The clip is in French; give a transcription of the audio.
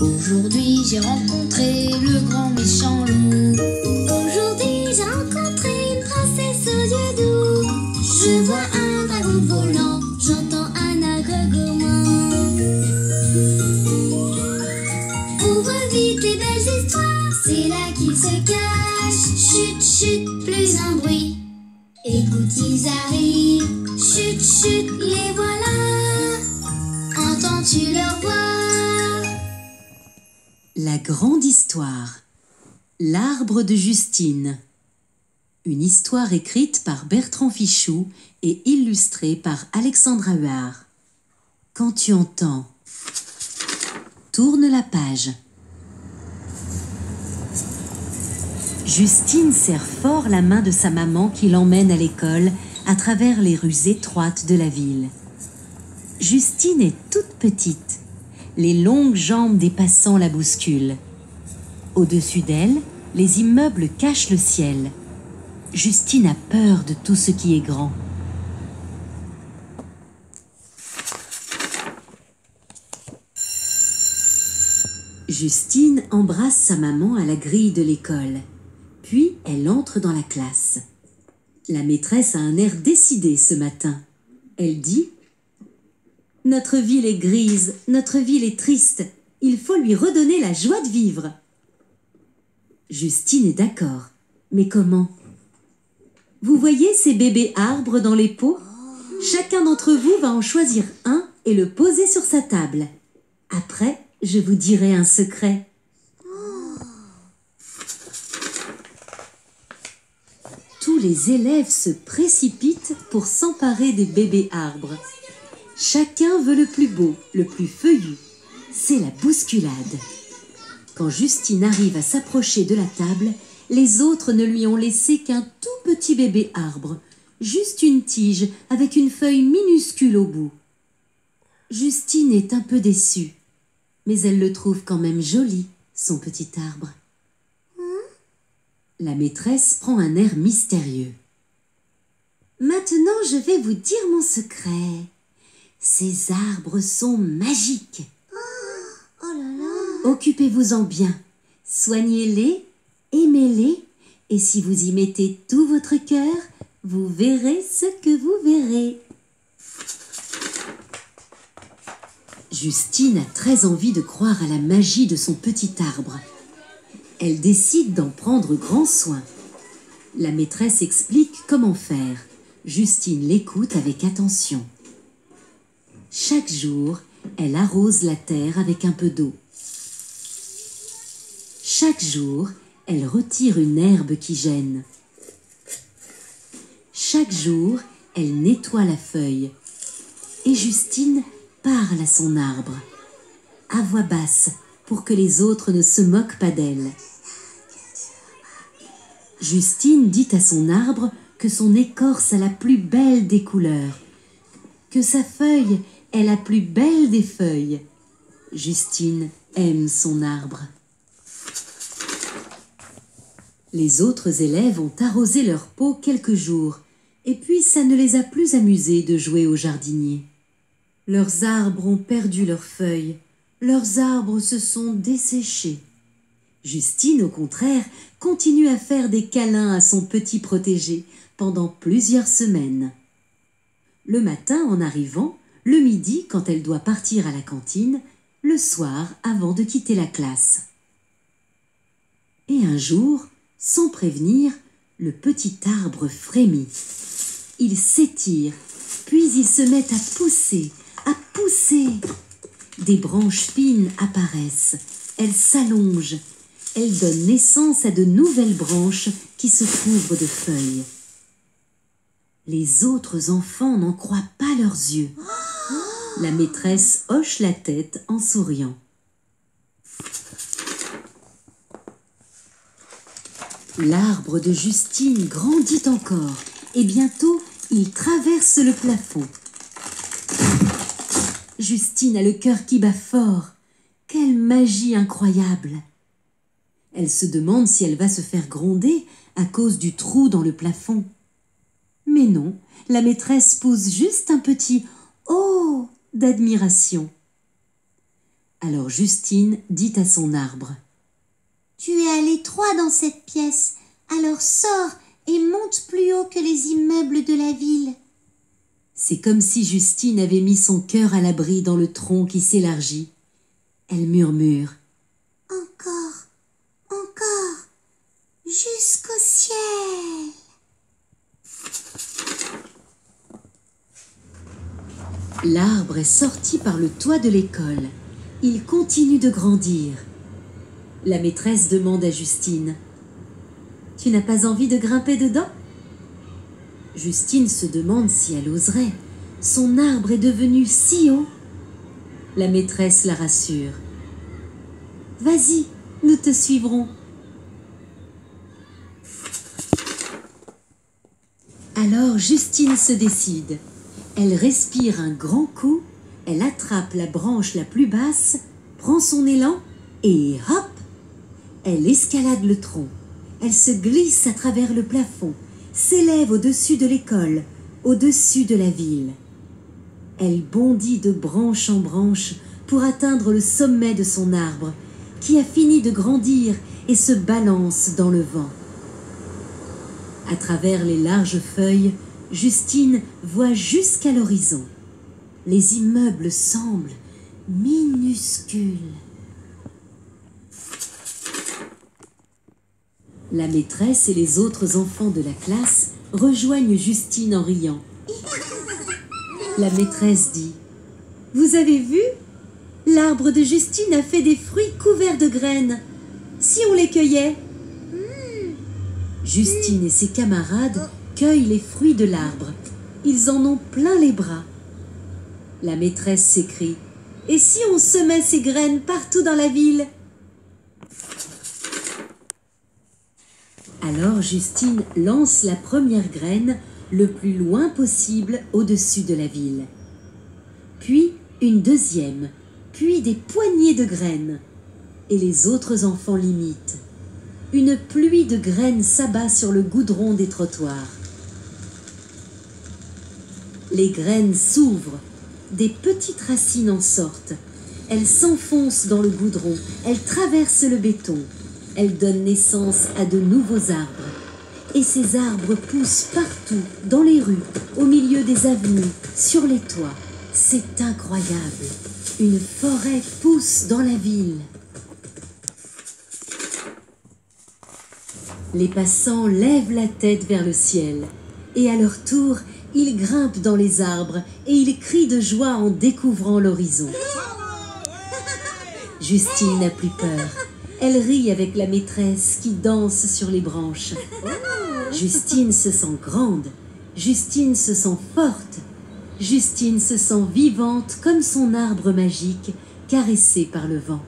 Aujourd'hui j'ai rencontré le grand méchant loup. Aujourd'hui j'ai rencontré une princesse aux yeux doux. Je vois un dragon volant, J'entends un agre gourmand. Ouvre vite les belles histoires, c'est là qu'il se cache. chut chut, plus un bruit. Écoute, ils arrivent. Chut chut, les voilà. Entends-tu leur voix? La grande histoire. L'arbre de Justine. Une histoire écrite par Bertrand Fichou et illustrée par Alexandra Huard. Quand tu entends. Tourne la page. Justine serre fort la main de sa maman qui l'emmène à l'école à travers les rues étroites de la ville. Justine est toute petite. Les longues jambes des passants la bousculent. Au-dessus d'elle, les immeubles cachent le ciel. Justine a peur de tout ce qui est grand. Justine embrasse sa maman à la grille de l'école. Puis elle entre dans la classe. La maîtresse a un air décidé ce matin. Elle dit « Notre ville est grise, notre ville est triste. Il faut lui redonner la joie de vivre. » Justine est d'accord. Mais comment? Vous voyez ces bébés arbres dans les pots? Chacun d'entre vous va en choisir un et le poser sur sa table. Après, je vous dirai un secret. Tous les élèves se précipitent pour s'emparer des bébés arbres. Chacun veut le plus beau, le plus feuillu. C'est la bousculade. Quand Justine arrive à s'approcher de la table, les autres ne lui ont laissé qu'un tout petit bébé arbre, juste une tige avec une feuille minuscule au bout. Justine est un peu déçue, mais elle le trouve quand même joli, son petit arbre. La maîtresse prend un air mystérieux. Maintenant, je vais vous dire mon secret. Ces arbres sont magiques. Oh là là. Occupez-vous-en bien, soignez-les, aimez-les, et si vous y mettez tout votre cœur, vous verrez ce que vous verrez. Justine a très envie de croire à la magie de son petit arbre. Elle décide d'en prendre grand soin. La maîtresse explique comment faire. Justine l'écoute avec attention. Chaque jour, elle arrose la terre avec un peu d'eau. Chaque jour, elle retire une herbe qui gêne. Chaque jour, elle nettoie la feuille. Et Justine parle à son arbre, à voix basse, pour que les autres ne se moquent pas d'elle. Justine dit à son arbre que son écorce a la plus belle des couleurs, que sa feuille est la plus belle des feuilles. Justine aime son arbre. Les autres élèves ont arrosé leur pot quelques jours, et puis ça ne les a plus amusés de jouer au jardinier. Leurs arbres ont perdu leurs feuilles, leurs arbres se sont desséchés. Justine, au contraire, continue à faire des câlins à son petit protégé pendant plusieurs semaines. Le matin en arrivant, le midi quand elle doit partir à la cantine, le soir avant de quitter la classe. Et un jour, sans prévenir, le petit arbre frémit. Il s'étire, puis il se met à pousser, à pousser. Des branches fines apparaissent, elles s'allongent, elles donnent naissance à de nouvelles branches qui se couvrent de feuilles. Les autres enfants n'en croient pas leurs yeux. La maîtresse hoche la tête en souriant. L'arbre de Justine grandit encore et bientôt il traverse le plafond. Justine a le cœur qui bat fort. Quelle magie incroyable! Elle se demande si elle va se faire gronder à cause du trou dans le plafond. Mais non, la maîtresse pousse juste un petit « Oh » d'admiration. Alors Justine dit à son arbre: Tu es à l'étroit dans cette pièce, alors sors et monte plus haut que les immeubles de la ville. C'est comme si Justine avait mis son cœur à l'abri dans le tronc qui s'élargit. Elle murmure: Encore, encore, jusqu'au ciel. L'arbre est sorti par le toit de l'école. Il continue de grandir. La maîtresse demande à Justine: Tu n'as pas envie de grimper dedans? Justine se demande si elle oserait. Son arbre est devenu si haut. La maîtresse la rassure: Vas-y, nous te suivrons. Alors Justine se décide. Elle respire un grand coup, elle attrape la branche la plus basse, prend son élan et hop! Elle escalade le tronc. Elle se glisse à travers le plafond, s'élève au-dessus de l'école, au-dessus de la ville. Elle bondit de branche en branche pour atteindre le sommet de son arbre, qui a fini de grandir et se balance dans le vent. À travers les larges feuilles, Justine voit jusqu'à l'horizon. Les immeubles semblent minuscules. La maîtresse et les autres enfants de la classe rejoignent Justine en riant. La maîtresse dit: Vous avez vu? L'arbre de Justine a fait des fruits couverts de graines. Si on les cueillait? Justine et ses camarades cueillent les fruits de l'arbre. Ils en ont plein les bras. La maîtresse s'écrie: Et si on semait ces graines partout dans la ville? Alors Justine lance la première graine le plus loin possible au-dessus de la ville. Puis une deuxième, puis des poignées de graines. Et les autres enfants l'imitent. Une pluie de graines s'abat sur le goudron des trottoirs. Les graines s'ouvrent, des petites racines en sortent. Elles s'enfoncent dans le goudron, elles traversent le béton. Elles donnent naissance à de nouveaux arbres. Et ces arbres poussent partout, dans les rues, au milieu des avenues, sur les toits. C'est incroyable. Une forêt pousse dans la ville. Les passants lèvent la tête vers le ciel. Et à leur tour, ils grimpent dans les arbres et ils crient de joie en découvrant l'horizon. Justine n'a plus peur. Elle rit avec la maîtresse qui danse sur les branches. Justine se sent grande. Justine se sent forte. Justine se sent vivante comme son arbre magique, caressé par le vent.